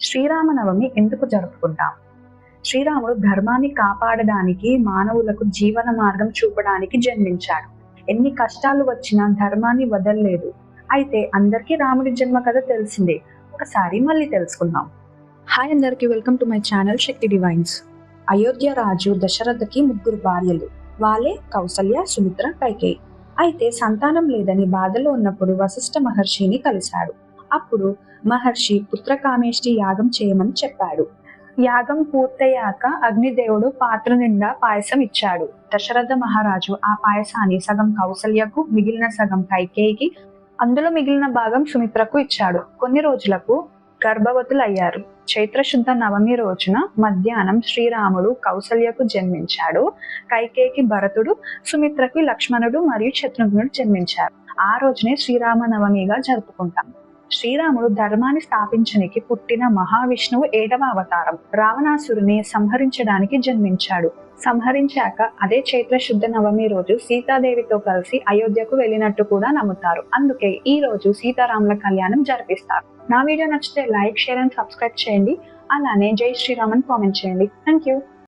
శ్రీరామనవమి ఎందుకు జరుపుకుంటాం? శ్రీరాముడు ధర్మాన్ని కాపాడడానికి, మానవులకు జీవన మార్గం చూపడానికి జన్మించాడు. ఎన్ని కష్టాలు వచ్చినా ధర్మాన్ని వదలలేదు. అయితే అందరికీ రాముడి జన్మ కథ తెలిసిందే. ఒకసారి మళ్ళీ తెలుసుకుందాం. హాయ్ అందరికి, welcome to my channel Shakti divines. Ayodhya రాజు దశరథకి 3 భార్యలు. వాళ్ళే కౌసల్య, సుమిత్ర, కైకేయి. అయితే సంతానం లేదని బాధలో ఉన్నప్పుడు వశిష్ఠ మహర్షిని కలిశాడు. అప్పుడు మహర్షి పుత్రకామేష్టి యాగం చేయమని చెప్పాడు. యాగం పూర్తయ్యాక అగ్నిదేవుడు పాత్ర నిండా పాయసం ఇచ్చాడు. దశరథ మహారాజు ఆ పాయసాన్ని సగం కౌసల్యకు, మిగిలిన సగం కైకేయికి, అందులో మిగిలిన భాగం సుమిత్రకు ఇచ్చాడు. కొన్ని రోజులకు గర్భవతులయ్యారు. చైత్రశుద్ధ నవమి రోజున మధ్యాహ్నం శ్రీరాముడు కౌసల్యకు జన్మించాడు. కైకేయికి భరతుడు, సుమిత్రకి లక్ష్మణుడు మరియు శత్రుఘ్నుడు జన్మించారు. ఆ రోజునే శ్రీరామనవమిగా జరుపుకుంటాం. శ్రీరాముడు ధర్మాన్ని స్థాపించడానికి పుట్టిన మహావిష్ణువు 7వ అవతారం. రావణాసురుని సంహరించడానికి జన్మించాడు. సంహరించాక అదే చైత్ర శుద్ధ నవమి రోజు సీతాదేవితో కలిసి అయోధ్యకు వెళ్ళినట్టు కూడా నమ్ముతారు. అందుకే ఈ రోజు సీతారాముల కళ్యాణం జరిపిస్తారు. నా వీడియో నచ్చితే లైక్, షేర్ అండ్ సబ్స్క్రైబ్ చేయండి. అలానే జై శ్రీరామ్ అని కామెంట్ చేయండి. Thank you.